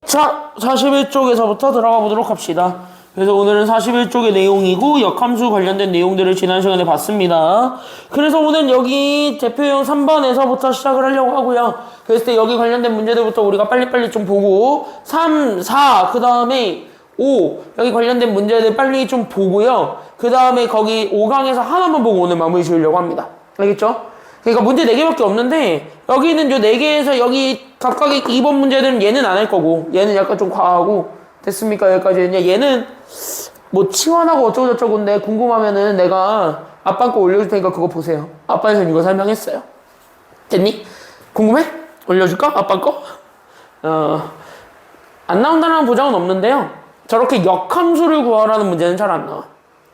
자, 41쪽에서부터 들어가 보도록 합시다. 그래서 오늘은 41쪽의 내용이고 역함수 관련된 내용들을 지난 시간에 봤습니다. 그래서 오늘 여기 대표형 3번에서부터 시작을 하려고 하고요. 그랬을 때 여기 관련된 문제들부터 우리가 빨리빨리 좀 보고 3, 4, 그 다음에 5 여기 관련된 문제들 빨리 좀 보고요. 그 다음에 거기 5강에서 하나만 보고 오늘 마무리 지으려고 합니다. 알겠죠? 그러니까 문제 4개밖에 없는데 여기 있는 요 4개에서 여기 각각의 2번 문제들은 얘는 안 할 거고 얘는 약간 좀 과하고 됐습니까? 여기까지는 얘는 뭐 치환하고 어쩌고저쩌고인데 궁금하면은 내가 아빠 거 올려줄 테니까 그거 보세요. 아빠에서 이거 설명했어요. 됐니? 궁금해? 올려줄까? 아빠 거? 안 나온다는 보장은 없는데요. 저렇게 역함수를 구하라는 문제는 잘 안 나와.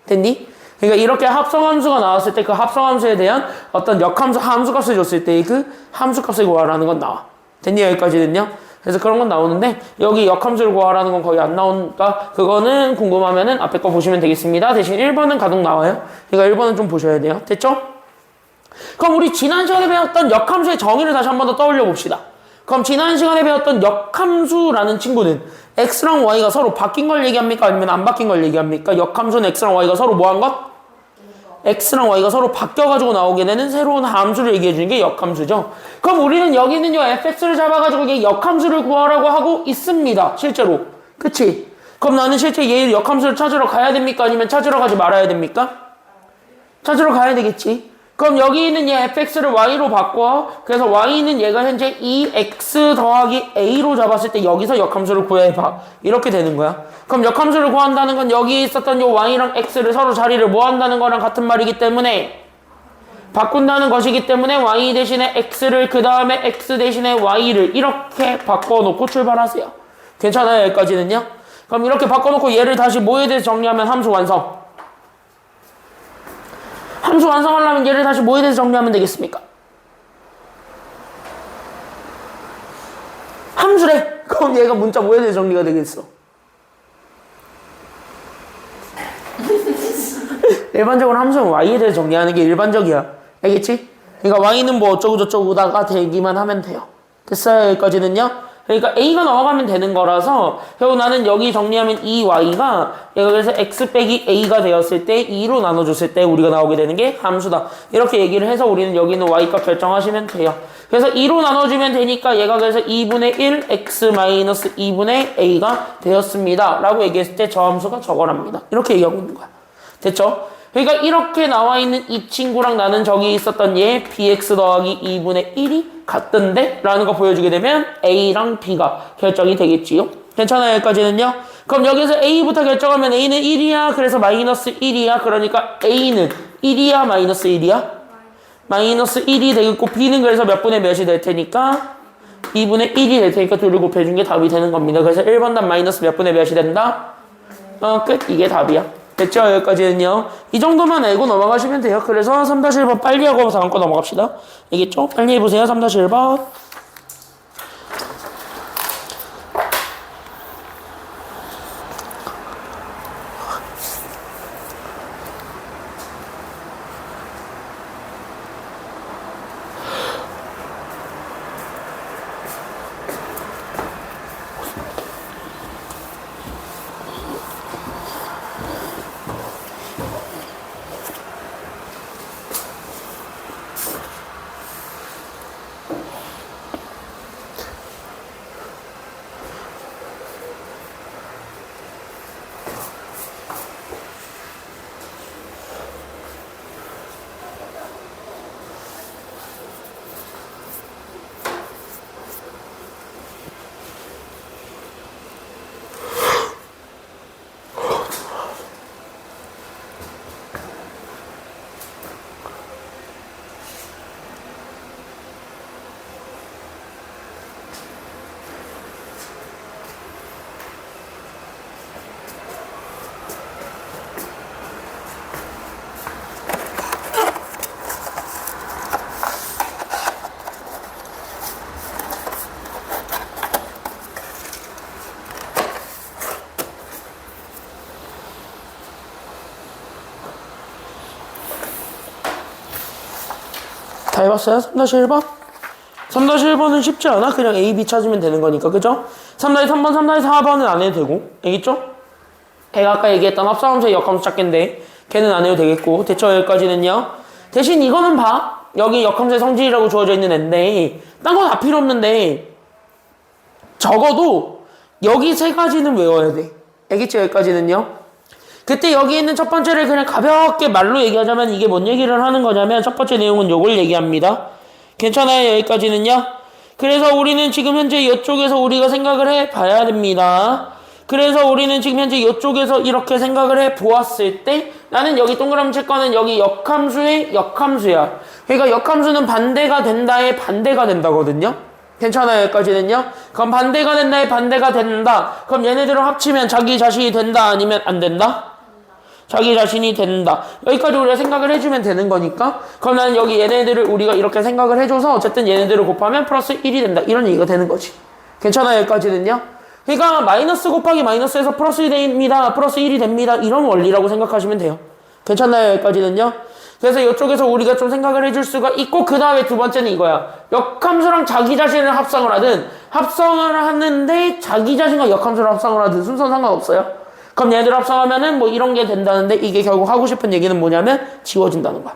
됐니? 그러니까 이렇게 합성함수가 나왔을 때 그 합성함수에 대한 어떤 역함수, 함수값을 줬을 때 그 함수값을 구하라는 건 나와. 됐니? 여기까지는요? 그래서 그런 건 나오는데 여기 역함수를 구하라는 건 거의 안 나오니까 그거는 궁금하면은 앞에 거 보시면 되겠습니다. 대신 1번은 가동 나와요. 그러니까 1번은 좀 보셔야 돼요. 됐죠? 그럼 우리 지난 시간에 배웠던 역함수의 정의를 다시 한 번 더 떠올려 봅시다. 그럼 지난 시간에 배웠던 역함수라는 친구는 x랑 y가 서로 바뀐 걸 얘기합니까? 아니면 안 바뀐 걸 얘기합니까? 역함수는 x랑 y가 서로 뭐 한 것? x랑 y가 서로 바뀌어가지고 나오게 되는 새로운 함수를 얘기해주는 게 역함수죠. 그럼 우리는 여기 있는 요 fx를 잡아가지고 이게 역함수를 구하라고 하고 있습니다. 실제로. 그치? 그럼 나는 실제 얘 역함수를 찾으러 가야 됩니까? 아니면 찾으러 가지 말아야 됩니까? 찾으러 가야 되겠지. 그럼 여기 있는 얘 fx를 y로 바꿔. 그래서 y는 얘가 현재 2x 더하기 a로 잡았을 때 여기서 역함수를 구해봐. 이렇게 되는 거야. 그럼 역함수를 구한다는 건 여기 있었던 요 y랑 x를 서로 자리를 뭐 한다는 거랑 같은 말이기 때문에 바꾼다는 것이기 때문에 y 대신에 x를 그 다음에 x 대신에 y를 이렇게 바꿔놓고 출발하세요. 괜찮아요? 여기까지는요? 그럼 이렇게 바꿔놓고 얘를 다시 뭐에 대해서 정리하면 함수 완성. 함수 완성하려면 얘를 다시 뭐에 대해서 정리하면 되겠습니까? 함수래. 그럼 얘가 문자 뭐에 대해서 정리가 되겠어? 일반적으로 함수는 y에 대해서 정리하는 게 일반적이야. 알겠지? 그러니까 y는 뭐 어쩌고저쩌고다가 되기만 하면 돼요. 됐어요? 여기까지는요? 그러니까 a가 넘어가면 되는 거라서 결국 나는 여기 정리하면 이 y가 얘가 그래서 x 빼기 a가 되었을 때 2로 나눠줬을 때 우리가 나오게 되는 게 함수다. 이렇게 얘기를 해서 우리는 여기 있는 y값 결정하시면 돼요. 그래서 2로 나눠주면 되니까 얘가 그래서 2분의 1 x 마이너스 2분의 a가 되었습니다. 라고 얘기했을 때 저 함수가 저거랍니다. 이렇게 얘기하고 있는 거야. 됐죠? 그러니까 이렇게 나와 있는 이 친구랑 나는 저기 있었던 얘 bx 더하기 2분의 1이 같던데? 라는 거 보여주게 되면 a랑 b가 결정이 되겠지요. 괜찮아요? 여기까지는요? 그럼 여기서 a부터 결정하면 a는 1이야. 그래서 마이너스 1이야. 그러니까 a는 1이야? 마이너스 1이야? 마이너스 1이 되겠고 b는 그래서 몇 분의 몇이 될 테니까 2분의 1이 될 테니까 둘을 곱해준 게 답이 되는 겁니다. 그래서 1번 답 마이너스 몇 분의 몇이 된다? 끝. 이게 답이야. 됐죠? 여기까지는요. 이 정도만 알고 넘어가시면 돼요. 그래서 3-1번 빨리 하고 다음 거 넘어갑시다. 알겠죠? 빨리 해보세요. 3-1번. 다 해봤어요? 3-1번? 3-1번은 쉽지 않아? 그냥 A, B 찾으면 되는 거니까, 그죠? 3-3번, 3-4번은 안 해도 되고, 알겠죠? 걔가 아까 얘기했던 합성함수의 역함수 찾기인데 걔는 안 해도 되겠고, 대처 여기까지는요. 대신 이거는 봐. 여기 역함수의 성질이라고 주어져 있는 앤데 딴 건 다 필요 없는데 적어도 여기 세 가지는 외워야 돼. 알겠지? 여기까지는요. 그때 여기 있는 첫 번째를 그냥 가볍게 말로 얘기하자면 이게 뭔 얘기를 하는 거냐면 첫 번째 내용은 요걸 얘기합니다. 괜찮아요? 여기까지는요. 그래서 우리는 지금 현재 이쪽에서 우리가 생각을 해 봐야 됩니다. 그래서 우리는 지금 현재 이쪽에서 이렇게 생각을 해 보았을 때 나는 여기 동그라미 칠 거는 여기 역함수의 역함수야. 그러니까 역함수는 반대가 된다의 반대가 된다거든요. 괜찮아요? 여기까지는요. 그럼 반대가 된다의 반대가 된다. 그럼 얘네들을 합치면 자기 자신이 된다 아니면 안 된다? 자기 자신이 된다. 여기까지 우리가 생각을 해주면 되는 거니까 그럼 나는 여기 얘네들을 우리가 이렇게 생각을 해줘서 어쨌든 얘네들을 곱하면 플러스 1이 된다. 이런 얘기가 되는 거지. 괜찮아요? 여기까지는요. 그러니까 마이너스 곱하기 마이너스에서 플러스 1이 됩니다. 플러스 1이 됩니다. 이런 원리라고 생각하시면 돼요. 괜찮나요? 여기까지는요. 그래서 이쪽에서 우리가 좀 생각을 해줄 수가 있고 그 다음에 두 번째는 이거야. 역함수랑 자기 자신을 합성을 하든 합성을 하는데 자기 자신과 역함수를 합성을 하든 순서는 상관없어요. 그럼 얘들 합성하면은 뭐 이런 게 된다는데 이게 결국 하고 싶은 얘기는 뭐냐면 지워진다는 거야.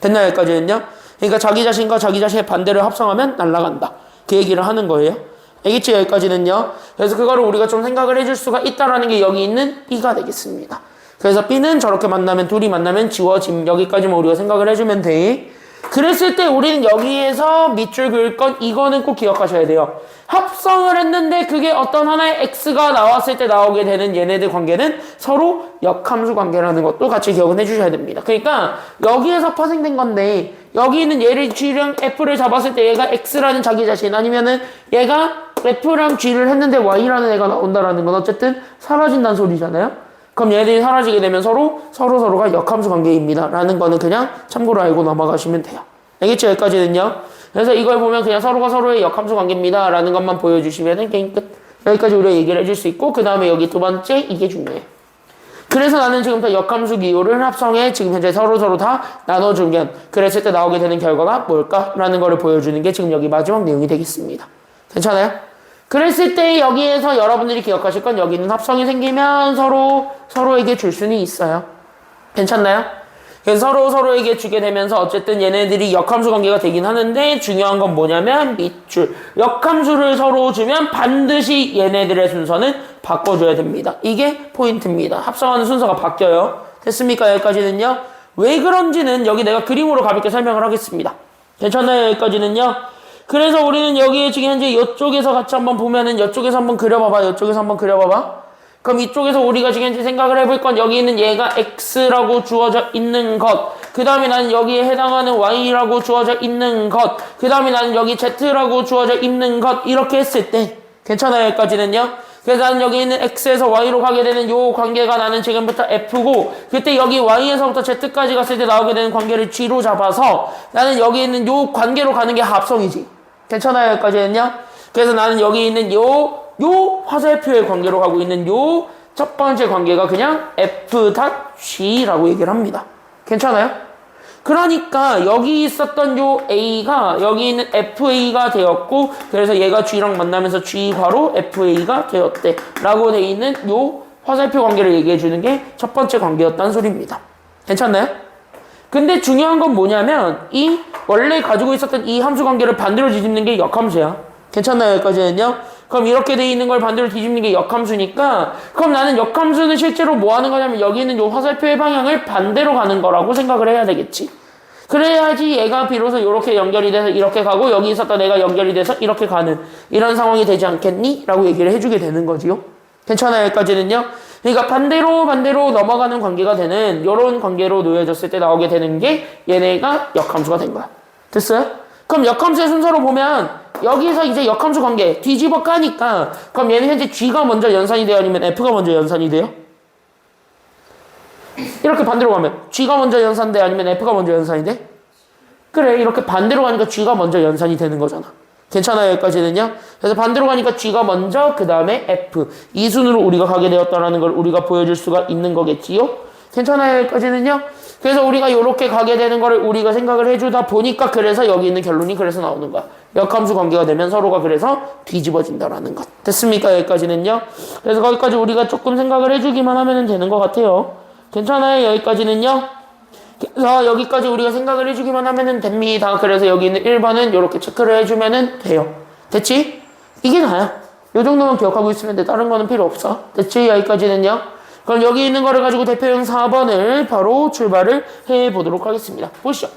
됐나요? 여기까지는요. 그러니까 자기 자신과 자기 자신의 반대를 합성하면 날아간다. 그 얘기를 하는 거예요. 알겠지? 여기까지는요. 그래서 그거를 우리가 좀 생각을 해줄 수가 있다라는 게 여기 있는 B가 되겠습니다. 그래서 B는 저렇게 만나면 둘이 만나면 지워짐. 여기까지만 우리가 생각을 해주면 돼. 그랬을 때 우리는 여기에서 밑줄 그을 건 이거는 꼭 기억하셔야 돼요. 합성을 했는데 그게 어떤 하나의 X가 나왔을 때 나오게 되는 얘네들 관계는 서로 역함수 관계라는 것도 같이 기억은 해주셔야 됩니다. 그러니까 여기에서 파생된 건데 여기 있는 얘를 G랑 F를 잡았을 때 얘가 X라는 자기 자신 아니면은 얘가 F랑 G를 했는데 Y라는 애가 나온다라는 건 어쨌든 사라진다는 소리잖아요. 그럼 얘들이 사라지게 되면 서로가 역함수 관계입니다. 라는 거는 그냥 참고로 알고 넘어가시면 돼요. 알겠죠? 여기까지는요. 그래서 이걸 보면 그냥 서로가 서로의 역함수 관계입니다. 라는 것만 보여주시면 게임 끝. 여기까지 우리가 얘기를 해줄 수 있고 그 다음에 여기 두 번째 이게 중요해. 그래서 나는 지금부터 역함수 기호를 합성해 지금 현재 서로 다 나눠주면 그랬을 때 나오게 되는 결과가 뭘까? 라는 거를 보여주는 게 지금 여기 마지막 내용이 되겠습니다. 괜찮아요? 그랬을 때 여기에서 여러분들이 기억하실 건 여기는 합성이 생기면 서로에게 줄 수는 있어요. 괜찮나요? 그래서 서로에게 주게 되면서 어쨌든 얘네들이 역함수 관계가 되긴 하는데 중요한 건 뭐냐면 밑줄. 역함수를 서로 주면 반드시 얘네들의 순서는 바꿔줘야 됩니다. 이게 포인트입니다. 합성하는 순서가 바뀌어요. 됐습니까? 여기까지는요. 왜 그런지는 여기 내가 그림으로 가볍게 설명을 하겠습니다. 괜찮나요? 여기까지는요. 그래서 우리는 여기에 지금 현재 이쪽에서 같이 한번 보면은 이쪽에서 한번 그려봐봐. 이쪽에서 한번 그려봐봐. 그럼 이쪽에서 우리가 지금 현재 생각을 해볼 건 여기 있는 얘가 X라고 주어져 있는 것. 그 다음에 나는 여기에 해당하는 Y라고 주어져 있는 것. 그 다음에 나는 여기 Z라고 주어져 있는 것. 이렇게 했을 때 괜찮아요? 여기까지는요. 그래서 나는 여기 있는 X에서 Y로 가게 되는 요 관계가 나는 지금부터 F고 그때 여기 Y에서부터 Z까지 갔을 때 나오게 되는 관계를 G로 잡아서 나는 여기 있는 요 관계로 가는 게 합성이지. 괜찮아요? 여기까지는요? 그래서 나는 여기 있는 요 화살표의 관계로 가고 있는 요 첫 번째 관계가 그냥 F.G라고 얘기를 합니다. 괜찮아요? 그러니까 여기 있었던 요 A가 여기 있는 FA가 되었고 그래서 얘가 G랑 만나면서 G 바로 FA가 되었대 라고 돼 있는 요 화살표 관계를 얘기해 주는 게 첫 번째 관계였다는 소리입니다. 괜찮나요? 근데 중요한 건 뭐냐면 이 원래 가지고 있었던 이 함수 관계를 반대로 뒤집는 게 역함수야. 괜찮나요? 여기까지는요? 그럼 이렇게 돼 있는 걸 반대로 뒤집는 게 역함수니까 그럼 나는 역함수는 실제로 뭐 하는 거냐면 여기 있는 요 화살표의 방향을 반대로 가는 거라고 생각을 해야 되겠지. 그래야지 얘가 비로소 이렇게 연결이 돼서 이렇게 가고 여기 있었던 애가 연결이 돼서 이렇게 가는 이런 상황이 되지 않겠니? 라고 얘기를 해주게 되는 거지요. 괜찮아요? 여기까지는요? 그러니까 반대로 넘어가는 관계가 되는 이런 관계로 놓여졌을 때 나오게 되는 게 얘네가 역함수가 된 거야. 됐어요? 그럼 역함수의 순서로 보면 여기서 이제 역함수 관계 뒤집어 까니까 그럼 얘는 현재 G가 먼저 연산이 돼요? 아니면 F가 먼저 연산이 돼요? 이렇게 반대로 가면 G가 먼저 연산돼? 아니면 F가 먼저 연산이 돼? 그래 이렇게 반대로 가니까 G가 먼저 연산이 되는 거잖아. 괜찮아요? 여기까지는요? 그래서 반대로 가니까 G가 먼저 그 다음에 F 이 순으로 우리가 가게 되었다는 걸 우리가 보여줄 수가 있는 거겠지요? 괜찮아요? 여기까지는요? 그래서 우리가 이렇게 가게 되는 거를 우리가 생각을 해주다 보니까 그래서 여기 있는 결론이 그래서 나오는 거야. 역함수 관계가 되면 서로가 그래서 뒤집어진다라는 것. 됐습니까? 여기까지는요. 그래서 거기까지 우리가 조금 생각을 해주기만 하면 되는 것 같아요. 괜찮아요? 여기까지는요. 그래서 여기까지 우리가 생각을 해주기만 하면 됩니다. 그래서 여기 있는 1번은 이렇게 체크를 해주면 돼요. 됐지? 이게 나야. 이 정도만 기억하고 있으면 돼. 다른 거는 필요 없어. 됐지? 여기까지는요. 그럼 여기 있는 거를 가지고 대표형 4번을 바로 출발을 해보도록 하겠습니다. 보시죠.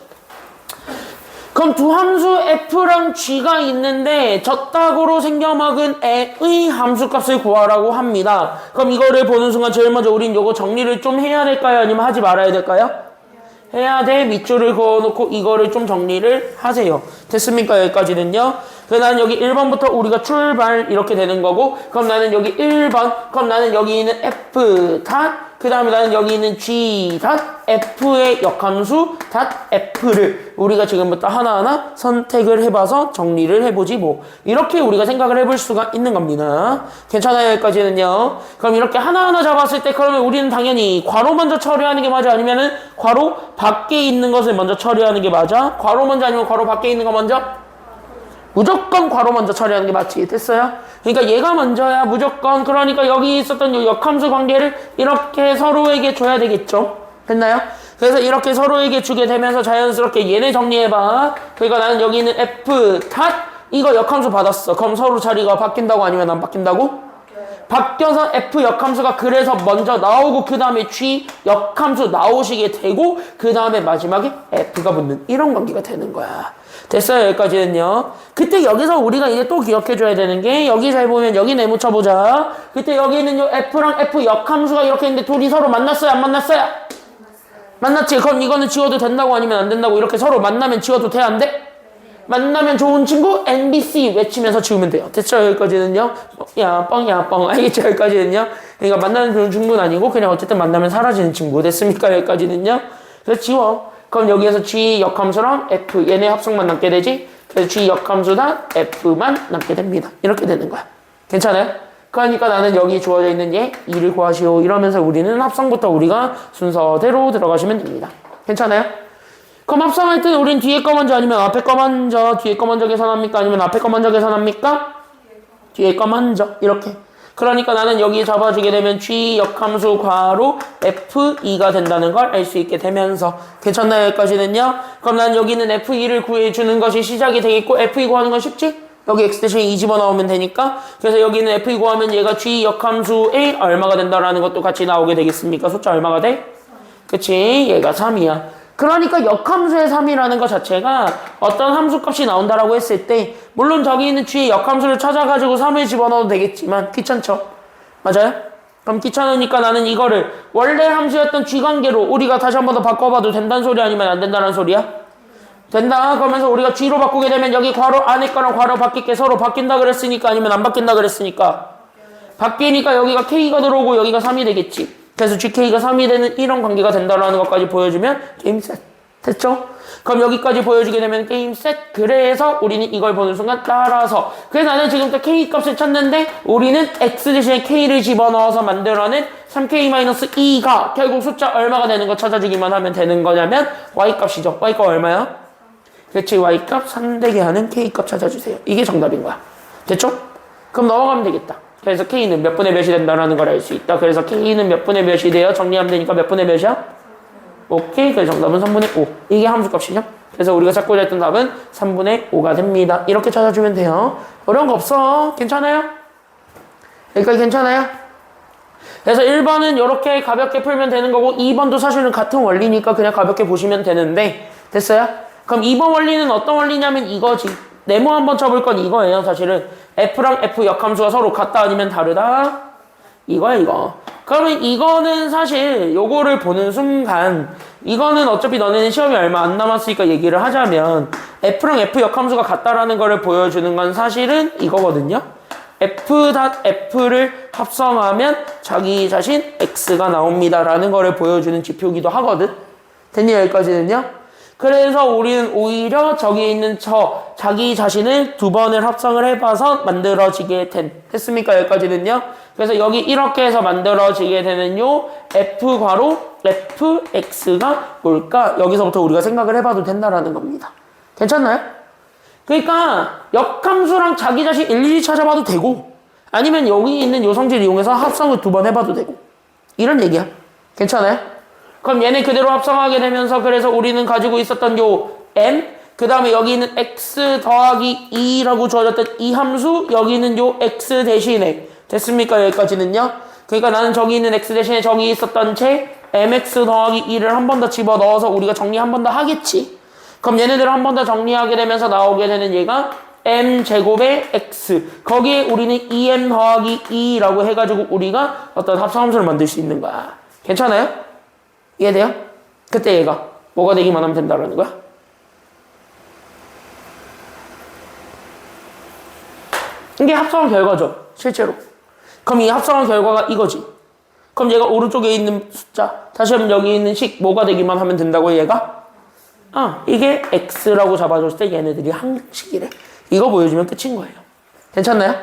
그럼 두 함수 f랑 g가 있는데 적당으로 생겨먹은 a의 함수값을 구하라고 합니다. 그럼 이거를 보는 순간 제일 먼저 우린 요거 정리를 좀 해야 될까요? 아니면 하지 말아야 될까요? 해야 돼. 밑줄을 그어놓고 이거를 좀 정리를 하세요. 됐습니까? 여기까지는요. 그래서 나는 여기 1번부터 우리가 출발 이렇게 되는 거고, 그럼 나는 여기 1번, 그럼 나는 여기 있는 f 닷, 그 다음에 나는 여기 있는 g 닷, f의 역함수 닷 f를 우리가 지금부터 하나하나 선택을 해봐서 정리를 해보지 뭐. 이렇게 우리가 생각을 해볼 수가 있는 겁니다. 괜찮아요? 여기까지는요. 그럼 이렇게 하나하나 잡았을 때 그러면 우리는 당연히 괄호 먼저 처리하는 게 맞아? 아니면은 괄호 밖에 있는 것을 먼저 처리하는 게 맞아? 괄호 먼저 아니면 괄호 밖에 있는 거 먼저? 무조건 괄호 먼저 처리하는 게 맞지. 됐어요? 그러니까 얘가 먼저야. 무조건. 그러니까 여기 있었던 이 역함수 관계를 이렇게 서로에게 줘야 되겠죠. 됐나요? 그래서 이렇게 서로에게 주게 되면서 자연스럽게 얘네 정리해봐. 그러니까 나는 여기 있는 f 닷 이거 역함수 받았어. 그럼 서로 자리가 바뀐다고 아니면 안 바뀐다고? 바뀌어서 f 역함수가 그래서 먼저 나오고 그 다음에 g 역함수 나오시게 되고 그 다음에 마지막에 f가 붙는 이런 관계가 되는 거야. 됐어요? 여기까지는요. 그때 여기서 우리가 이제 또 기억해줘야 되는 게 여기 잘 보면 여기 내묻혀보자. 그때 여기는 요 f랑 f 역함수가 이렇게 있는데 둘이 서로 만났어요? 안 만났어요? 만났지? 그럼 이거는 지워도 된다고 아니면 안 된다고? 이렇게 서로 만나면 지워도 돼? 안 돼? 만나면 좋은 친구 NBC 외치면서 지우면 돼요. 됐죠? 여기까지는요. 야 뻥 알겠죠? 여기까지는요. 그러니까 만나는 좋은 친구는 아니고 그냥 어쨌든 만나면 사라지는 친구. 됐습니까? 여기까지는요. 그래서 지워. 그럼 여기에서 G 역함수랑 F 얘네 합성만 남게 되지. 그래서 G 역함수다 F만 남게 됩니다. 이렇게 되는 거야. 괜찮아요? 그러니까 나는 여기 주어져 있는 얘 2를 구하시오. 이러면서 우리는 합성부터 우리가 순서대로 들어가시면 됩니다. 괜찮아요? 그럼 합성할 때는 우린 뒤에 거 먼저 아니면 앞에 거 먼저, 뒤에 거 먼저 계산합니까? 아니면 앞에 거 먼저 계산합니까? 뒤에 거 먼저. 이렇게. 그러니까 나는 여기 잡아주게 되면 G 역함수 괄호 F2가 된다는 걸 알 수 있게 되면서. 괜찮나요? 여기까지는요? 그럼 난 여기는 F2를 구해주는 것이 시작이 되겠고 F2 구하는 건 쉽지? 여기 X 대신에 2 집어넣으면 되니까. 그래서 여기는 F2 구하면 얘가 G 역함수에 얼마가 된다라는 것도 같이 나오게 되겠습니까? 숫자 얼마가 돼? 그치? 얘가 3이야. 그러니까 역함수의 3이라는 것 자체가 어떤 함수값이 나온다라고 했을 때 물론 저기 있는 G의 역함수를 찾아가지고 3을 집어넣어도 되겠지만 귀찮죠? 맞아요? 그럼 귀찮으니까 나는 이거를 원래 함수였던 G 관계로 우리가 다시 한 번 더 바꿔봐도 된다는 소리 아니면 안 된다는 소리야? 된다. 그러면서 우리가 G로 바꾸게 되면 여기 괄호 안에 거랑 괄호 바뀔 게 서로 바뀐다 그랬으니까 아니면 안 바뀐다 그랬으니까 바뀌니까 여기가 K가 들어오고 여기가 3이 되겠지. 그래서 GK가 3이 되는 이런 관계가 된다라는 것까지 보여주면 게임 셋. 됐죠? 그럼 여기까지 보여주게 되면 게임 셋. 그래서 우리는 이걸 보는 순간 따라서. 그래서 나는 지금부터 K 값을 찾는데 우리는 X 대신에 K를 집어넣어서 만들어낸 3K-2가 결국 숫자 얼마가 되는 거 찾아주기만 하면 되는 거냐면 Y 값이죠. Y 값 얼마야? 그렇지. Y 값 3대게 하는 K 값 찾아주세요. 이게 정답인 거야. 됐죠? 그럼 넘어가면 되겠다. 그래서 K는 몇 분의 몇이 된다라는 걸 알 수 있다. 그래서 K는 몇 분의 몇이 돼요? 정리하면 되니까 몇 분의 몇이야? 오케이. 그래서 정답은 3분의 5. 이게 함수값이죠. 그래서 우리가 찾고자 했던 답은 3분의 5가 됩니다. 이렇게 찾아주면 돼요. 어려운 거 없어. 괜찮아요? 여기까지 괜찮아요? 그래서 1번은 이렇게 가볍게 풀면 되는 거고 2번도 사실은 같은 원리니까 그냥 가볍게 보시면 되는데 됐어요? 그럼 2번 원리는 어떤 원리냐면 이거지. 네모 한번 쳐볼 건 이거예요. 사실은 F랑 F 역함수가 서로 같다 아니면 다르다? 이거야 이거. 그러면 이거는 사실 요거를 보는 순간 이거는 어차피 너네는 시험이 얼마 안 남았으니까 얘기를 하자면 F랑 F 역함수가 같다라는 거를 보여주는 건 사실은 이거거든요. F.F를 합성하면 자기 자신 X가 나옵니다라는 거를 보여주는 지표기도 하거든. 됐니? 여기까지는요? 그래서 우리는 오히려 저기 있는 자기 자신을 두 번을 합성을 해봐서 만들어지게 됐습니까? 여기까지는요. 그래서 여기 이렇게 해서 만들어지게 되는 요 F 괄호 fx가 뭘까? 여기서부터 우리가 생각을 해봐도 된다라는 겁니다. 괜찮나요? 그러니까 역함수랑 자기 자신 일일이 찾아봐도 되고 아니면 여기 있는 요 성질 이용해서 합성을 2번 해봐도 되고 이런 얘기야. 괜찮아요? 그럼 얘네 그대로 합성하게 되면서 그래서 우리는 가지고 있었던 요 m 그 다음에 여기 있는 x 더하기 2라고 주어졌던 이 함수 여기는 요 x 대신에 됐습니까? 여기까지는요. 그러니까 나는 저기 있는 x 대신에 저기 있었던 채 mx 더하기 2를 한 번 더 집어넣어서 우리가 정리 한 번 더 하겠지. 그럼 얘네들을 한 번 더 정리하게 되면서 나오게 되는 얘가 m제곱의 x 거기에 우리는 2m 더하기 2라고 해가지고 우리가 어떤 합성함수를 만들 수 있는 거야. 괜찮아요? 이해돼요? 그때 얘가 뭐가 되기만 하면 된다라는 거야? 이게 합성한 결과죠. 실제로. 그럼 이 합성한 결과가 이거지. 그럼 얘가 오른쪽에 있는 숫자 다시 한번 여기 있는 식 뭐가 되기만 하면 된다고 얘가? 이게 x라고 잡아줬을 때 얘네들이 항등식이래. 이거 보여주면 끝인 거예요. 괜찮나요?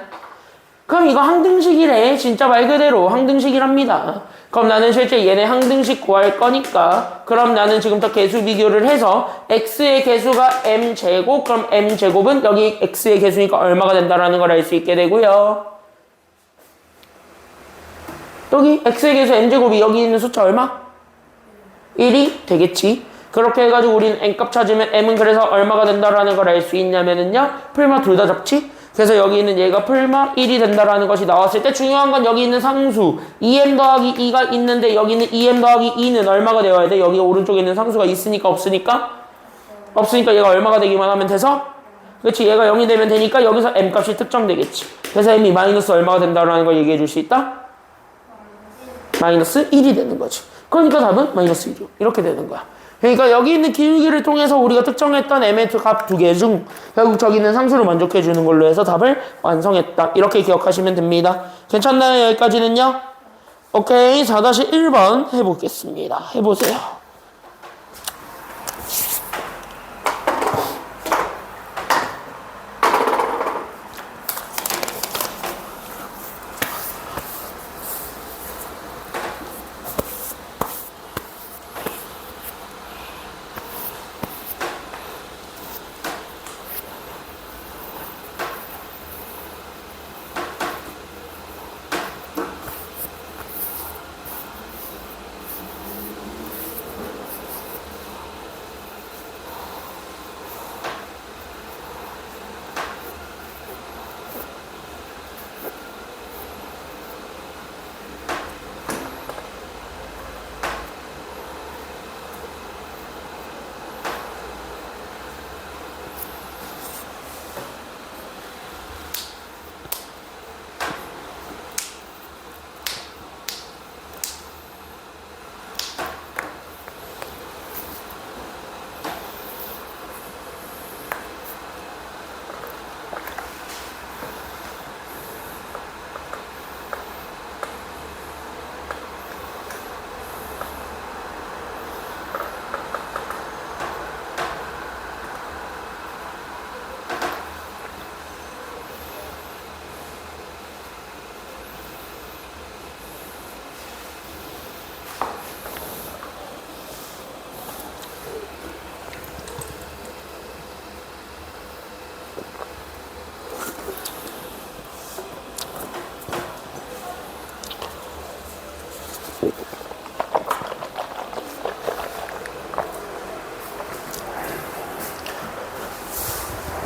그럼 이거 항등식이래. 진짜 말 그대로 항등식이랍니다. 그럼 나는 실제 얘네 항등식 구할 거니까 그럼 나는 지금부터 개수 비교를 해서 x의 개수가 m제곱 그럼 m제곱은 여기 x의 개수니까 얼마가 된다라는 걸 알 수 있게 되고요. 여기 x의 개수 m제곱이 여기 있는 숫자 얼마? 1이 되겠지. 그렇게 해가지고 우리는 n값 찾으면 m은 그래서 얼마가 된다라는 걸 알 수 있냐면은요. 풀마 둘 다 잡지? 그래서 여기 있는 얘가 풀마 1이 된다라는 것이 나왔을 때 중요한 건 여기 있는 상수 2m 더하기 2가 있는데 여기 있는 2m 더하기 2는 얼마가 되어야 돼? 여기 오른쪽에 있는 상수가 있으니까 없으니까? 없으니까 얘가 얼마가 되기만 하면 돼서? 그렇지 얘가 0이 되면 되니까 여기서 m값이 특정되겠지. 그래서 m이 마이너스 얼마가 된다라는 걸 얘기해 줄 수 있다? 마이너스 1이 되는 거지. 그러니까 답은 마이너스 1이요. 이렇게 되는 거야. 그러니까 여기 있는 기울기를 통해서 우리가 특정했던 m의 값 2개 중 결국 저기 있는 상수를 만족해 주는 걸로 해서 답을 완성했다. 이렇게 기억하시면 됩니다. 괜찮나요? 여기까지는요? 오케이. 4-1번 해보겠습니다. 해보세요.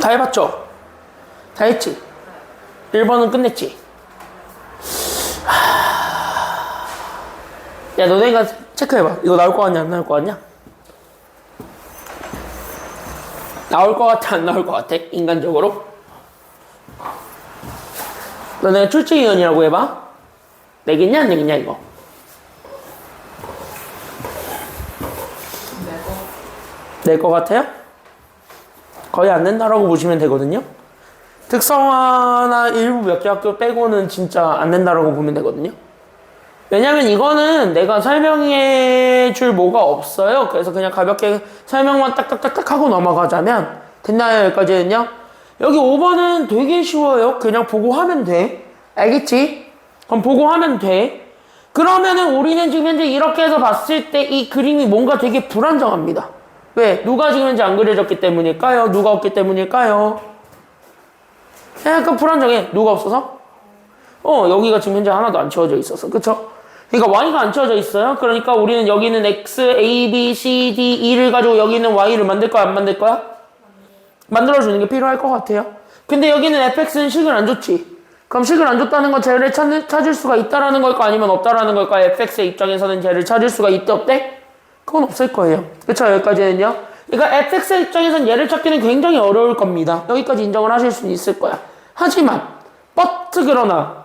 다 해봤죠? 다 했지? 1번은 끝냈지? 야, 너네가 체크해봐. 이거 나올 거 같냐, 안 나올 거 같냐? 나올 거 같아, 안 나올 거 같아? 인간적으로? 너네가 출제위원이라고 해봐. 내겠냐, 안 내겠냐, 이거? 낼 거 같아요? 거의 안 낸다라고 보시면 되거든요. 특성화나 일부 몇 개 학교 빼고는 진짜 안 낸다라고 보면 되거든요. 왜냐면 이거는 내가 설명해 줄 뭐가 없어요. 그래서 그냥 가볍게 설명만 딱딱딱딱 하고 넘어가자면 됐나요? 여기까지는요. 여기 5번은 되게 쉬워요. 그냥 보고 하면 돼. 알겠지? 그럼 보고 하면 돼. 그러면은 우리는 지금 현재 이렇게 해서 봤을 때 이 그림이 뭔가 되게 불안정합니다. 왜? 누가 지금 현재 안 그려졌기 때문일까요? 누가 없기 때문일까요? 약간 불안정해. 누가 없어서? 여기가 지금 현재 하나도 안 채워져 있어서. 그쵸? 그러니까 y가 안 채워져 있어요. 그러니까 우리는 여기 있는 x, a, b, c, d, e를 가지고 여기 있는 y를 만들 거야? 안 만들 거야? 만들어주는 게 필요할 것 같아요. 근데 여기는 fx는 식을 안 줬지. 그럼 식을 안 줬다는 건 쟤를 찾을 수가 있다라는 걸까? 아니면 없다라는 걸까? fx의 입장에서는 쟤를 찾을 수가 있대 없대? 그건 없을 거예요. 그쵸? 여기까지는요. 그러니까 fx의 입장에서는 얘를 찾기는 굉장히 어려울 겁니다. 여기까지 인정을 하실 수는 있을 거야. 하지만 but 그러나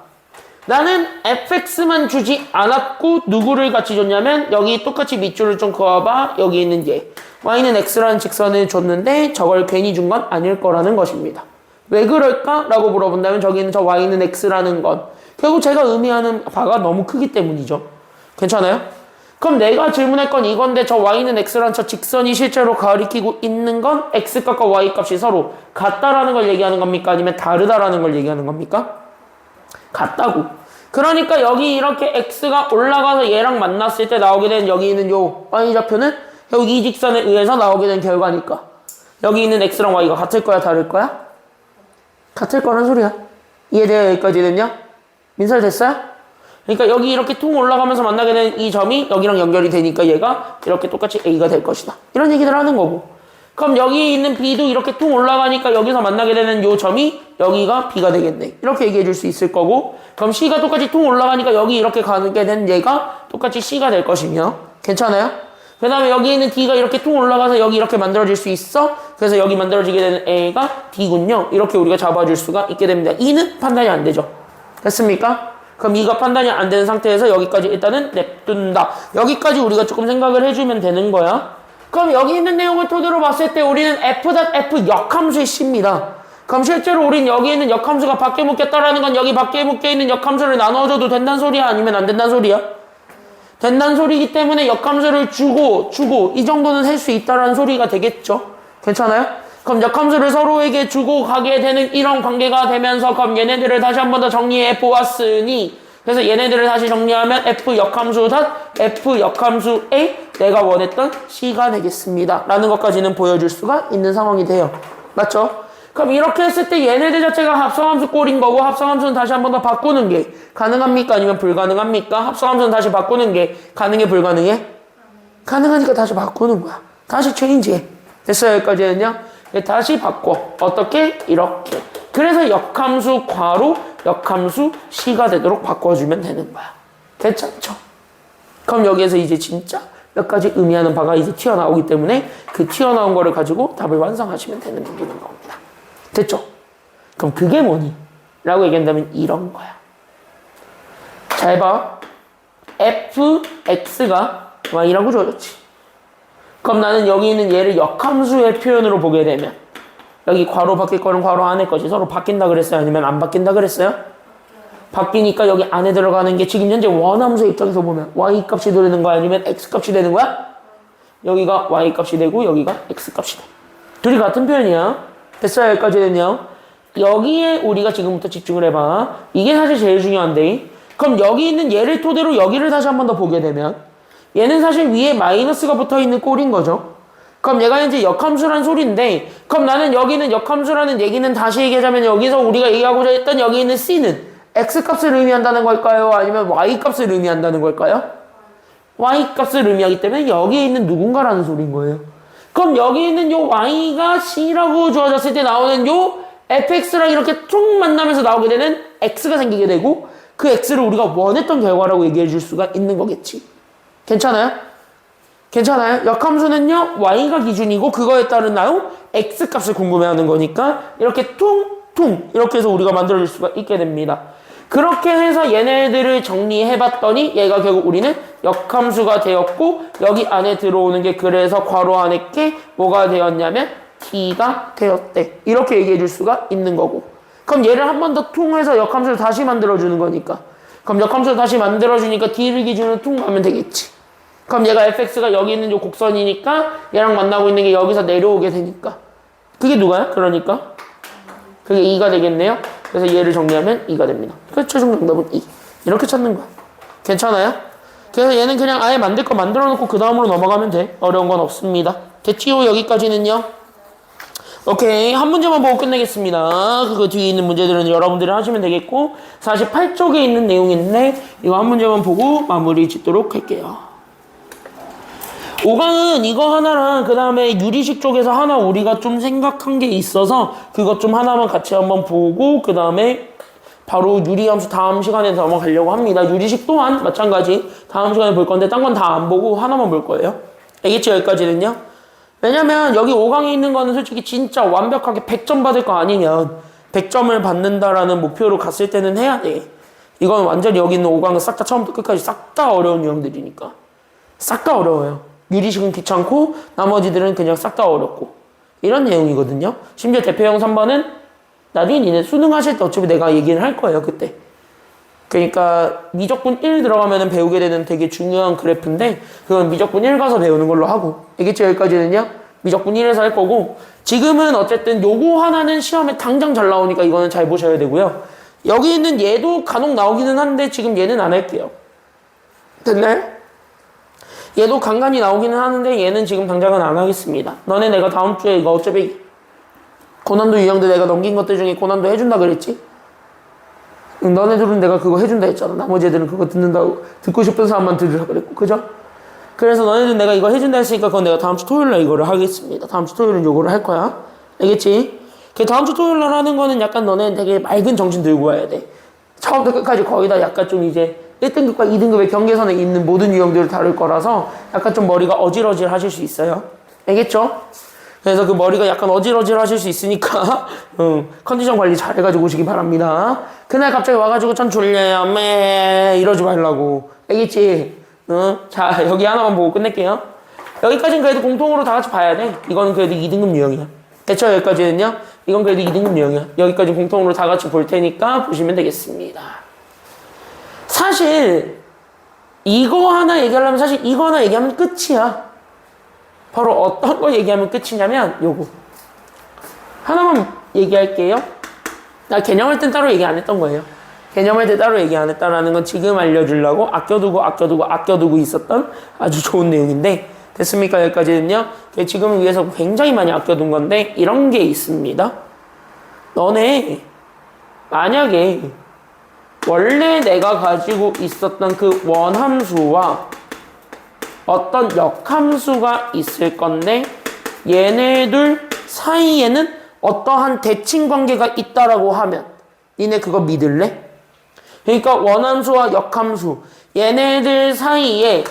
나는 fx만 주지 않았고 누구를 같이 줬냐면 여기 똑같이 밑줄을 좀 그어봐. 여기 있는 얘 y는 x라는 직선을 줬는데 저걸 괜히 준 건 아닐 거라는 것입니다. 왜 그럴까? 라고 물어본다면 저기는 저 y는 x라는 건 결국 제가 의미하는 바가 너무 크기 때문이죠. 괜찮아요? 그럼 내가 질문할 건 이건데 저 y는 x라는 저 직선이 실제로 가리키고 있는 건 x값과 y값이 서로 같다라는 걸 얘기하는 겁니까? 아니면 다르다라는 걸 얘기하는 겁니까? 같다고. 그러니까 여기 이렇게 x가 올라가서 얘랑 만났을 때 나오게 된 여기 있는 요 y좌표는 여기 이 직선에 의해서 나오게 된 결과니까 여기 있는 x랑 y가 같을 거야? 다를 거야? 같을 거란 소리야. 이해돼요? 여기까지는요? 민설 됐어요? 그러니까 여기 이렇게 퉁 올라가면서 만나게 된 이 점이 여기랑 연결이 되니까 얘가 이렇게 똑같이 a가 될 것이다. 이런 얘기들 하는 거고. 그럼 여기 있는 b도 이렇게 퉁 올라가니까 여기서 만나게 되는 요 점이 여기가 b가 되겠네. 이렇게 얘기해 줄 수 있을 거고. 그럼 c가 똑같이 퉁 올라가니까 여기 이렇게 가게 된 얘가 똑같이 c가 될 것이며. 괜찮아요? 그 다음에 여기 있는 d가 이렇게 퉁 올라가서 여기 이렇게 만들어질 수 있어. 그래서 여기 만들어지게 되는 a가 d군요. 이렇게 우리가 잡아줄 수가 있게 됩니다. e는 판단이 안 되죠. 됐습니까? 그럼 이가 판단이 안 되는 상태에서 여기까지 일단은 냅둔다. 여기까지 우리가 조금 생각을 해주면 되는 거야. 그럼 여기 있는 내용을 토대로 봤을 때 우리는 f.f 역함수의 c입니다. 그럼 실제로 우린 여기 있는 역함수가 밖에 묶였다라는 건 여기 밖에 묶여있는 역함수를 나눠줘도 된다는 소리야? 아니면 안 된다는 소리야? 된다는 소리이기 때문에 역함수를 주고 이 정도는 할 수 있다라는 소리가 되겠죠. 괜찮아요? 그럼 역함수를 서로에게 주고 가게 되는 이런 관계가 되면서 그럼 얘네들을 다시 한 번 더 정리해 보았으니 그래서 얘네들을 다시 정리하면 f 역함수 f 역함수에 내가 원했던 c가 되겠습니다. 라는 것까지는 보여줄 수가 있는 상황이 돼요. 맞죠? 그럼 이렇게 했을 때 얘네들 자체가 합성함수 꼴인 거고 합성함수는 다시 한 번 더 바꾸는 게 가능합니까? 아니면 불가능합니까? 합성함수는 다시 바꾸는 게 가능해? 불가능해? 가능하니까 다시 바꾸는 거야. 다시 체인지해. 됐어요? 여기까지는요? 다시 바꿔. 어떻게? 이렇게. 그래서 역함수 괄호 역함수 c가 되도록 바꿔주면 되는 거야. 괜찮죠? 그럼 여기에서 이제 진짜 몇 가지 의미하는 바가 이제 튀어나오기 때문에 그 튀어나온 거를 가지고 답을 완성하시면 되는 겁니다. 됐죠? 그럼 그게 뭐니? 라고 얘기한다면 이런 거야. 잘 봐. fx가 y라고 줘줬지. 그럼 나는 여기 있는 얘를 역함수의 표현으로 보게 되면 여기 괄호 바뀔 거는 괄호 안에 것이 서로 바뀐다 그랬어요? 아니면 안 바뀐다 그랬어요? 바뀌니까 여기 안에 들어가는 게 지금 현재 원함수의 입장에서 보면 y 값이 되는 거야? 아니면 x 값이 되는 거야? 여기가 y 값이 되고 여기가 x 값이 돼. 둘이 같은 표현이야. 됐어요? 여기까지는요. 여기에 우리가 지금부터 집중을 해봐. 이게 사실 제일 중요한데 그럼 여기 있는 얘를 토대로 여기를 다시 한 번 더 보게 되면 얘는 사실 위에 마이너스가 붙어있는 꼴인 거죠. 그럼 얘가 이제 역함수란 소리인데 그럼 나는 여기는 역함수라는 얘기는 다시 얘기하자면 여기서 우리가 얘기하고자 했던 여기 있는 c는 x값을 의미한다는 걸까요? 아니면 y값을 의미한다는 걸까요? y값을 의미하기 때문에 여기에 있는 누군가라는 소리인 거예요. 그럼 여기 있는 요 y가 c라고 주어졌을 때 나오는 요 fx랑 이렇게 쭉 만나면서 나오게 되는 x가 생기게 되고 그 x를 우리가 원했던 결과라고 얘기해 줄 수가 있는 거겠지. 괜찮아요? 괜찮아요? 역함수는요 y가 기준이고 그거에 따른 나요 x값을 궁금해하는 거니까 이렇게 퉁퉁 이렇게 해서 우리가 만들어줄 수가 있게 됩니다. 그렇게 해서 얘네들을 정리해봤더니 얘가 결국 우리는 역함수가 되었고 여기 안에 들어오는 게 그래서 괄호 안에 게 뭐가 되었냐면 t가 되었대. 이렇게 얘기해 줄 수가 있는 거고 그럼 얘를 한 번 더 퉁해서 역함수를 다시 만들어주는 거니까 그럼 역함수를 다시 만들어주니까 d를 기준으로 퉁 가면 되겠지. 그럼 얘가 fx가 여기 있는 요 곡선이니까 얘랑 만나고 있는 게 여기서 내려오게 되니까 그게 누가요? 그러니까 그게 2가 되겠네요. 그래서 얘를 정리하면 2가 됩니다. 그래서 최종 정답은 2. 이렇게 찾는 거야. 괜찮아요? 그래서 얘는 그냥 아예 만들 거 만들어 놓고 그 다음으로 넘어가면 돼. 어려운 건 없습니다. 됐지요? 여기까지는요? 오케이. 한 문제만 보고 끝내겠습니다. 그거 뒤에 있는 문제들은 여러분들이 하시면 되겠고 48쪽에 있는 내용인데 이거 한 문제만 보고 마무리 짓도록 할게요. 5강은 이거 하나랑 그 다음에 유리식 쪽에서 하나 우리가 좀 생각한 게 있어서 그것 좀 하나만 같이 한번 보고 그 다음에 바로 유리함수 다음 시간에 넘어가려고 합니다. 유리식 또한 마찬가지 다음 시간에 볼 건데 딴 건 다 안 보고 하나만 볼 거예요. 알겠죠? 여기까지는요? 왜냐면 여기 5강에 있는 거는 솔직히 진짜 완벽하게 100점 받을 거 아니면 100점을 받는다라는 목표로 갔을 때는 해야 돼. 이건 완전히 여기 있는 5강은 싹 다 처음부터 끝까지 싹 다 어려운 유형들이니까. 싹 다 어려워요. 유리식은 귀찮고 나머지들은 그냥 싹 다 어렵고 이런 내용이거든요. 심지어 대표형 3번은 나중에 니네 수능하실 때 어차피 내가 얘기를 할 거예요. 그때. 그러니까 미적분 1 들어가면 배우게 되는 되게 중요한 그래프인데 그건 미적분 1 가서 배우는 걸로 하고 알겠죠? 여기까지는요? 미적분 1에서 할 거고 지금은 어쨌든 요거 하나는 시험에 당장 잘 나오니까 이거는 잘 보셔야 되고요. 여기 있는 얘도 간혹 나오기는 한데 지금 얘는 안 할게요. 됐나요? 얘도 간간히 나오기는 하는데 얘는 지금 당장은 안 하겠습니다. 너네 내가 다음 주에 이거 어차피 고난도 유형들 내가 넘긴 것들 중에 고난도 해준다 그랬지? 너네들은 내가 그거 해준다 했잖아. 나머지 애들은 그거 듣는다고 듣고 싶은 사람만 들으라 그랬고 그죠? 그래서 너네들은 내가 이거 해준다 했으니까 그건 내가 다음 주 토요일날 이거를 하겠습니다. 다음 주 토요일은 요거를 할 거야. 알겠지? 그 다음 주 토요일날 하는 거는 약간 너네 되게 맑은 정신 들고 와야 돼. 처음부터 끝까지 거의 다 약간 좀 이제 1등급과 2등급의 경계선에 있는 모든 유형들을 다룰 거라서 약간 좀 머리가 어질어질 하실 수 있어요. 알겠죠? 그래서 그 머리가 약간 어질어질 하실 수 있으니까 컨디션 관리 잘 해가지고 오시기 바랍니다. 그날 갑자기 와가지고 전 졸려요 이러지 말라고. 알겠지? 자 여기 하나만 보고 끝낼게요. 여기까지는 그래도 공통으로 다 같이 봐야 돼. 이거는 그래도 2등급 유형이야. 됐죠? 여기까지는요? 이건 그래도 2등급 유형이야. 여기까지 공통으로 다 같이 볼 테니까 보시면 되겠습니다. 사실 이거 하나 얘기하려면 사실 이거 하나 얘기하면 끝이야. 바로 어떤 거 얘기하면 끝이냐면 요거 하나만 얘기할게요. 나 개념할 땐 따로 얘기 안 했던 거예요. 개념할 때 따로 얘기 안 했다라는 건 지금 알려주려고 아껴두고 있었던 아주 좋은 내용인데 됐습니까? 여기까지는요. 지금을 위해서 굉장히 많이 아껴둔 건데 이런 게 있습니다. 너네 만약에 원래 내가 가지고 있었던 그 원함수와 어떤 역함수가 있을 건데 얘네들 사이에는 어떠한 대칭 관계가 있다라고 하면 니네 그거 믿을래? 그러니까 원함수와 역함수 얘네들 사이에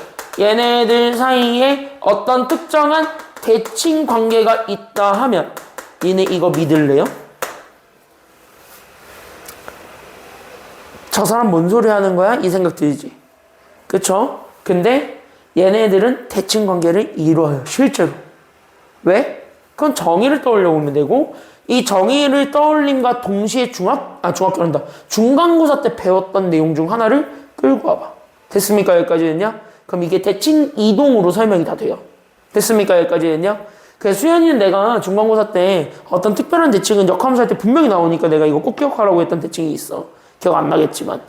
어떤 특정한 대칭 관계가 있다 하면 니네 이거 믿을래요? 저 사람 뭔 소리 하는 거야? 이 생각 들지? 그쵸? 근데 얘네들은 대칭 관계를 이루어요. 실제로. 왜? 그건 정의를 떠올려 보면 되고 이 정의를 떠올림과 동시에 중학교란다. 중간고사 때 배웠던 내용 중 하나를 끌고 와봐. 됐습니까? 여기까지는요? 그럼 이게 대칭 이동으로 설명이 다 돼요. 됐습니까? 여기까지는요? 그래서 수현이는 내가 중간고사 때 어떤 특별한 대칭은 역함수 할 때 분명히 나오니까 내가 이거 꼭 기억하라고 했던 대칭이 있어. 기억 안 나겠지만.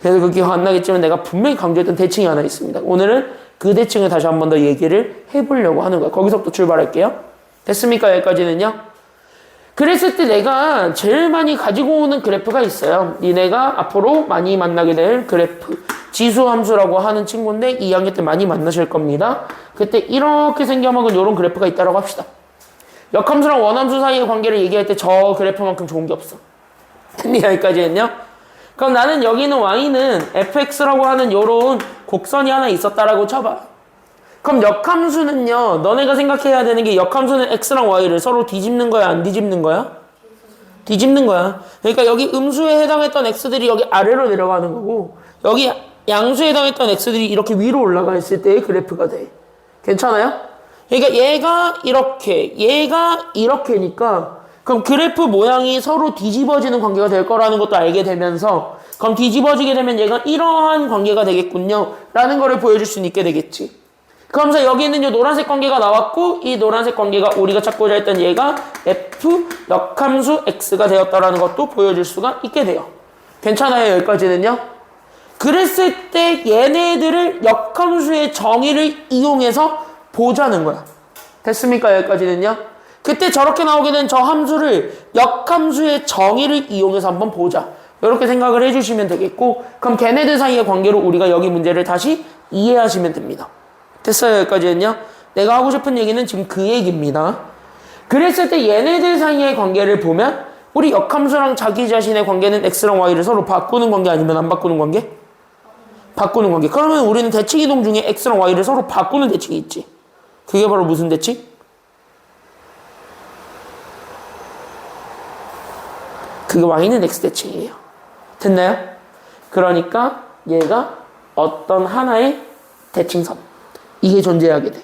그래서 그 기억 안 나겠지만 내가 분명히 강조했던 대칭이 하나 있습니다. 오늘은 그 대칭을 다시 한 번 더 얘기를 해보려고 하는 거야. 거기서부터 출발할게요. 됐습니까? 여기까지는요? 그랬을 때 내가 제일 많이 가지고 오는 그래프가 있어요. 니네가 앞으로 많이 만나게 될 그래프. 지수함수라고 하는 친구인데 2학년 때 많이 만나실 겁니다. 그때 이렇게 생겨먹은 이런 그래프가 있다고 합시다. 역함수랑 원함수 사이의 관계를 얘기할 때 저 그래프만큼 좋은 게 없어. 여기까지는요? 그럼 나는 여기 있는 y는 fx라고 하는 요런 곡선이 하나 있었다라고 쳐봐. 그럼 역함수는요, 너네가 생각해야 되는 게 역함수는 x랑 y를 서로 뒤집는 거야, 안 뒤집는 거야? 뒤집는 거야. 그러니까 여기 음수에 해당했던 x들이 여기 아래로 내려가는 거고, 여기 양수에 해당했던 x들이 이렇게 위로 올라가 있을 때의 그래프가 돼. 괜찮아요? 그러니까 얘가 이렇게니까 그럼 그래프 모양이 서로 뒤집어지는 관계가 될 거라는 것도 알게 되면서 그럼 뒤집어지게 되면 얘가 이러한 관계가 되겠군요 라는 거를 보여줄 수 있게 되겠지. 그러면서 여기 있는 이 노란색 관계가 나왔고 이 노란색 관계가 우리가 찾고자 했던 얘가 f 역함수 x가 되었다라는 것도 보여줄 수가 있게 돼요. 괜찮아요? 여기까지는요? 그랬을 때 얘네들을 역함수의 정의를 이용해서 보자는 거야. 됐습니까? 여기까지는요. 그때 저렇게 나오게 된 저 함수를 역함수의 정의를 이용해서 한번 보자. 이렇게 생각을 해주시면 되겠고, 그럼 걔네들 사이의 관계로 우리가 여기 문제를 다시 이해하시면 됩니다. 됐어요? 여기까지는요. 내가 하고 싶은 얘기는 지금 그 얘기입니다. 그랬을 때 얘네들 사이의 관계를 보면 우리 역함수랑 자기 자신의 관계는 x랑 y를 서로 바꾸는 관계 아니면 안 바꾸는 관계? 바꾸는 관계. 그러면 우리는 대칭이동 중에 x랑 y를 서로 바꾸는 대칭이 있지. 그게 바로 무슨 대칭? 그게 y는 x 대칭이에요. 됐나요? 그러니까 얘가 어떤 하나의 대칭선, 이게 존재하게 돼.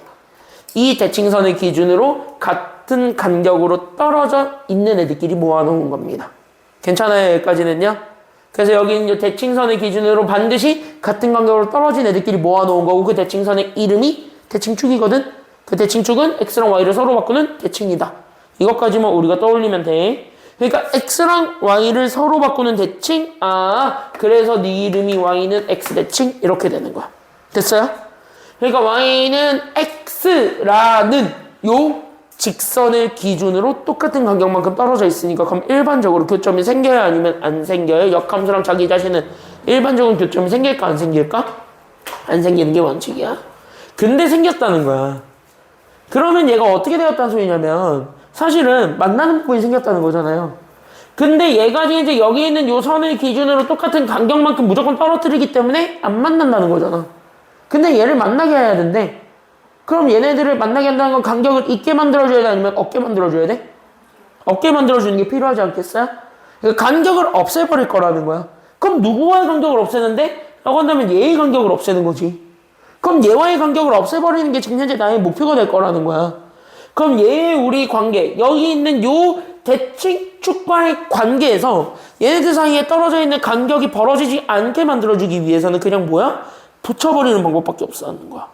이 대칭선을 기준으로 같은 간격으로 떨어져 있는 애들끼리 모아놓은 겁니다. 괜찮아요? 여기까지는요? 그래서 여기는 이 대칭선을 기준으로 반드시 같은 간격으로 떨어진 애들끼리 모아놓은 거고, 그 대칭선의 이름이 대칭축이거든? 그 대칭축은 x랑 y를 서로 바꾸는 대칭이다. 이것까지만 우리가 떠올리면 돼. 그러니까 x랑 y를 서로 바꾸는 대칭? 그래서 네 이름이 y는 x 대칭? 이렇게 되는 거야. 됐어요? 그러니까 y는 x라는 요 직선을 기준으로 똑같은 간격만큼 떨어져 있으니까, 그럼 일반적으로 교점이 생겨야 아니면 안 생겨요? 역함수랑 자기 자신은 일반적으로 교점이 생길까 안 생길까? 안 생기는 게 원칙이야. 근데 생겼다는 거야. 그러면 얘가 어떻게 되었다는 소리냐면 사실은 만나는 부분이 생겼다는 거잖아요. 근데 얘가 이제 여기 있는 요 선을 기준으로 똑같은 간격만큼 무조건 떨어뜨리기 때문에 안 만난다는 거잖아. 근데 얘를 만나게 해야 된대. 그럼 얘네들을 만나게 한다는 건 간격을 있게 만들어줘야 돼? 아니면 없게 만들어줘야 돼? 없게 만들어주는 게 필요하지 않겠어요? 그러니까 간격을 없애버릴 거라는 거야. 그럼 누구와의 간격을 없애는데? 라고 한다면 얘의 간격을 없애는 거지. 그럼 얘와의 간격을 없애버리는 게 지금 현재 나의 목표가 될 거라는 거야. 그럼 얘의 우리 관계, 여기 있는 요 대칭축과의 관계에서 얘네들 사이에 떨어져 있는 간격이 벌어지지 않게 만들어주기 위해서는 그냥 뭐야? 붙여버리는 방법밖에 없다는 거야.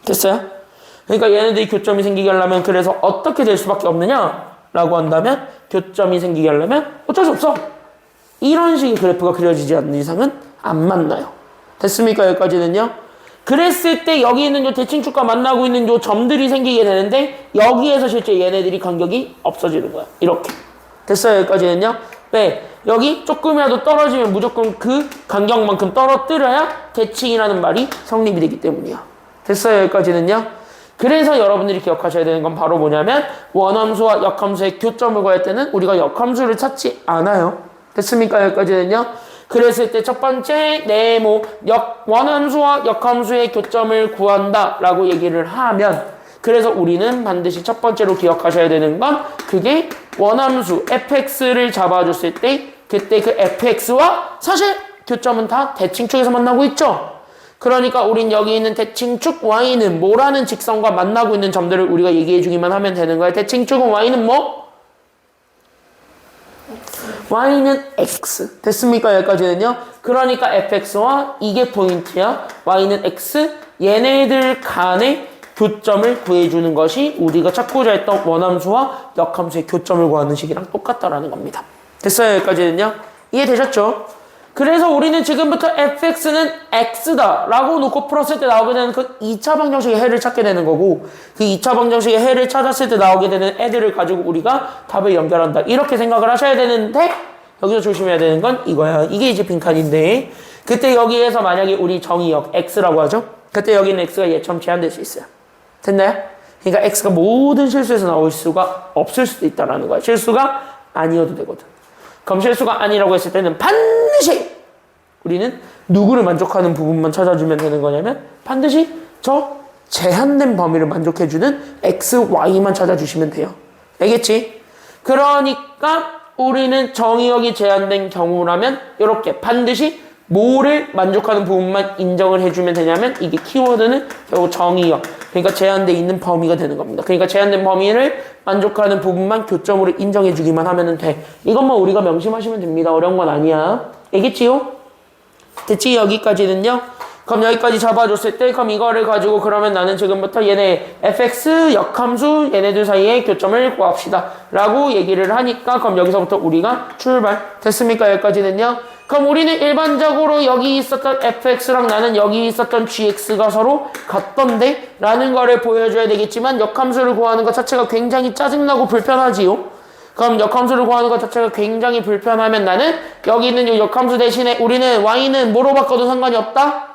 됐어요? 그러니까 얘네들이 교점이 생기게 하려면 그래서 어떻게 될 수밖에 없느냐? 라고 한다면 교점이 생기게 하려면 어쩔 수 없어. 이런 식의 그래프가 그려지지 않는 이상은 안 만나요. 됐습니까? 여기까지는요? 그랬을 때 여기 있는 요 대칭축과 만나고 있는 요 점들이 생기게 되는데 여기에서 실제 얘네들이 간격이 없어지는 거야. 이렇게. 됐어요? 여기까지는요? 왜? 여기 조금이라도 떨어지면 무조건 그 간격만큼 떨어뜨려야 대칭이라는 말이 성립이 되기 때문이야. 됐어요? 여기까지는요? 그래서 여러분들이 기억하셔야 되는 건 바로 뭐냐면 원함수와 역함수의 교점을 구할 때는 우리가 역함수를 찾지 않아요. 됐습니까? 여기까지는요? 그랬을 때 첫 번째 네모 원함수와 역함수의 교점을 구한다 라고 얘기를 하면, 그래서 우리는 반드시 첫 번째로 기억하셔야 되는 건 그게 원함수 fx를 잡아줬을 때 그때 그 fx와 사실 교점은 다 대칭축에서 만나고 있죠. 그러니까 우린 여기 있는 대칭축 y는 뭐라는 직선과 만나고 있는 점들을 우리가 얘기해 주기만 하면 되는 거야. 대칭축은 y는 뭐? y는 x. 됐습니까? 여기까지는요. 그러니까 fx와 이게 포인트야. y는 x. 얘네들 간의 교점을 구해주는 것이 우리가 찾고자 했던 원함수와 역함수의 교점을 구하는 식이랑 똑같다라는 겁니다. 됐어요? 여기까지는요. 이해되셨죠? 그래서 우리는 지금부터 fx는 x다 라고 놓고 풀었을 때 나오게 되는 그 2차 방정식의 해를 찾게 되는 거고, 그 2차 방정식의 해를 찾았을 때 나오게 되는 애들을 가지고 우리가 답을 연결한다, 이렇게 생각을 하셔야 되는데, 여기서 조심해야 되는 건 이거야. 이게 이제 빈칸인데, 그때 여기에서 만약에 우리 정의역 x라고 하죠. 그때 여기는 x가 얘처럼 제한될 수 있어요. 됐나요? 그러니까 x가 모든 실수에서 나올 수가 없을 수도 있다라는 거야. 실수가 아니어도 되거든. 그럼 실수가 아니라고 했을 때는 반드시 우리는 누구를 만족하는 부분만 찾아주면 되는 거냐면 반드시 저 제한된 범위를 만족해주는 x, y만 찾아주시면 돼요. 알겠지? 그러니까 우리는 정의역이 제한된 경우라면 이렇게 반드시 뭐를 만족하는 부분만 인정을 해주면 되냐면 이게 키워드는 결국 정의역, 그러니까 제한되어 있는 범위가 되는 겁니다. 그러니까 제한된 범위를 만족하는 부분만 교점으로 인정해주기만 하면 돼. 이것만 우리가 명심하시면 됩니다. 어려운 건 아니야. 알겠지요? 됐지? 여기까지는요. 그럼 여기까지 잡아줬을 때 그럼 이거를 가지고 그러면 나는 지금부터 얘네 fx 역함수 얘네들 사이의 교점을 구합시다 라고 얘기를 하니까 그럼 여기서부터 우리가 출발 됐습니까? 여기까지는요. 그럼 우리는 일반적으로 여기 있었던 fx랑 나는 여기 있었던 gx가 서로 같던데 라는 거를 보여줘야 되겠지만 역함수를 구하는 것 자체가 굉장히 짜증나고 불편하지요. 그럼 역함수를 구하는 것 자체가 굉장히 불편하면 나는 여기 있는 이 역함수 대신에 우리는 y는 뭐로 바꿔도 상관이 없다?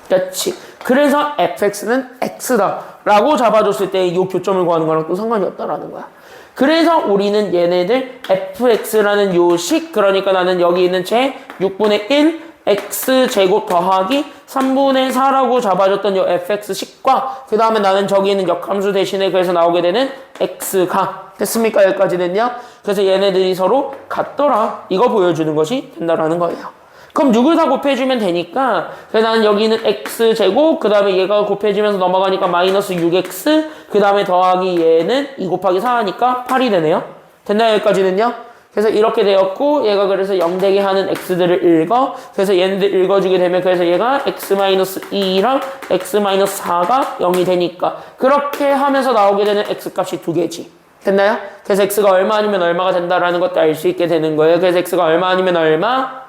그렇지. 그래서 fx는 x다 라고 잡아줬을 때 이 교점을 구하는 거랑 또 상관이 없다라는 거야. 그래서 우리는 얘네들 fx라는 요식, 그러니까 나는 여기 있는 제 6분의 1 x제곱 더하기 3분의 4라고 잡아줬던 요 fx식과 그 다음에 나는 저기 있는 역함수 대신에 그래서 나오게 되는 x가 됐습니까? 여기까지는요. 그래서 얘네들이 서로 같더라 이거 보여주는 것이 된다라는 거예요. 그럼 누굴 다 곱해주면 되니까 그래서 나는 여기는 x제곱 그 다음에 얘가 곱해지면서 넘어가니까 마이너스 6x 그 다음에 더하기 얘는 2 곱하기 4하니까 8이 되네요. 됐나요? 여기까지는요. 그래서 이렇게 되었고 얘가 그래서 0되게 하는 x들을 읽어 그래서 얘네들 읽어주게 되면 그래서 얘가 x-2랑 x-4가 0이 되니까 그렇게 하면서 나오게 되는 x값이 두 개지. 됐나요? 그래서 x가 얼마 아니면 얼마가 된다라는 것도 알 수 있게 되는 거예요. 그래서 x가 얼마 아니면 얼마?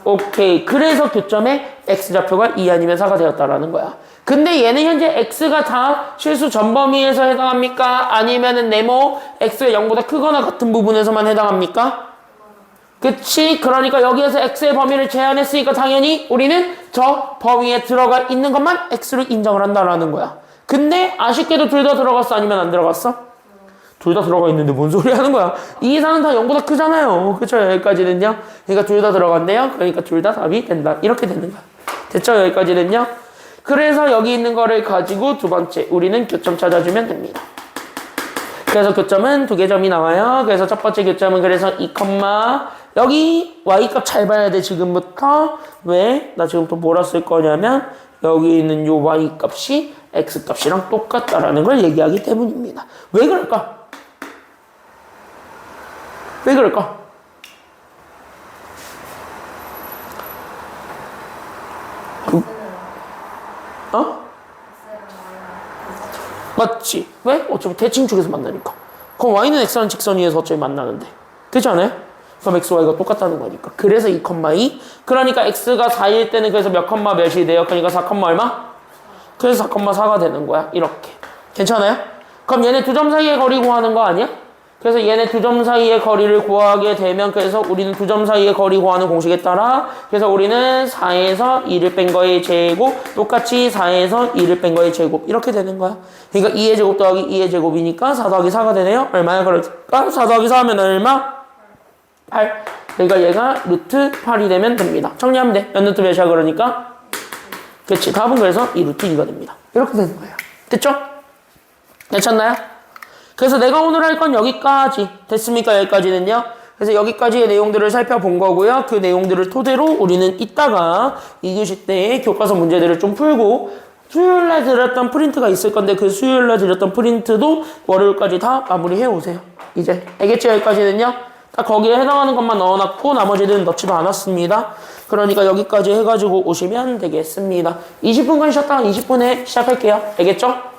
오케이. 그래서 교점에 x좌표가 2 아니면 4가 되었다라는 거야. 근데 얘는 현재 x가 다 실수 전범위에서 해당합니까? 아니면은 네모 x가 0보다 크거나 같은 부분에서만 해당합니까? 그치? 그러니까 여기에서 x의 범위를 제한했으니까 당연히 우리는 저 범위에 들어가 있는 것만 x로 인정을 한다라는 거야. 근데 아쉽게도 둘 다 들어갔어? 아니면 안 들어갔어? 둘 다 들어가 있는데 뭔 소리 하는 거야? 2, 4는 다 0보다 크잖아요. 그쵸? 여기까지는요. 그러니까 둘 다 들어갔네요. 그러니까 둘 다 답이 된다. 이렇게 되는 거야. 됐죠? 여기까지는요. 그래서 여기 있는 거를 가지고 두 번째 우리는 교점 찾아주면 됩니다. 그래서 교점은 두 개 점이 나와요. 그래서 첫 번째 교점은 그래서 2, 여기 y값 잘 봐야 돼 지금부터. 왜? 나 지금부터 뭐라 쓸 거냐면 여기 있는 요 y값이 x값이랑 똑같다라는 걸 얘기하기 때문입니다. 왜 그럴까? 왜 그럴까? 맞지? 왜? 어차피 대칭 쪽에서 만나니까. 그럼 y는 x라는 직선 위에서 어차피 만나는데. 그렇지 않아요? 그럼 x, y가 똑같다는 거니까. 그래서 2,2. 그러니까 x가 4일 때는 그래서 몇 컴마 몇이 돼요? 그러니까 4, 얼마? 그래서 4,4가 되는 거야. 이렇게. 괜찮아요? 그럼 얘네 두 점 사이의 거리 구하는 거 아니야? 그래서 얘네 두 점 사이의 거리를 구하게 되면 그래서 우리는 두 점 사이의 거리 구하는 공식에 따라 그래서 우리는 4에서 2를 뺀 거의 제곱 똑같이 4에서 2를 뺀 거의 제곱 이렇게 되는 거야. 그러니까 2의 제곱 더하기 2의 제곱이니까 4 더하기 4가 되네요. 얼마야? 그럴까? 4 더하기 4 하면 얼마? 8. 그러니까 얘가 루트 8이 되면 됩니다. 정리하면 돼. 몇 루트 몇이야 그러니까? 그치. 답은 그래서 이 루트 2가 됩니다. 이렇게 되는 거예요. 됐죠? 괜찮나요? 그래서 내가 오늘 할 건 여기까지 됐습니까? 여기까지는요. 그래서 여기까지의 내용들을 살펴본 거고요. 그 내용들을 토대로 우리는 이따가 2교시 때 교과서 문제들을 좀 풀고 수요일날 드렸던 프린트가 있을 건데 그 수요일날 드렸던 프린트도 월요일까지 다 마무리해 오세요. 이제 알겠죠? 여기까지는요. 딱 거기에 해당하는 것만 넣어놨고 나머지는 넣지도 않았습니다. 그러니까 여기까지 해가지고 오시면 되겠습니다. 20분간 쉬었다가 20분에 시작할게요. 알겠죠?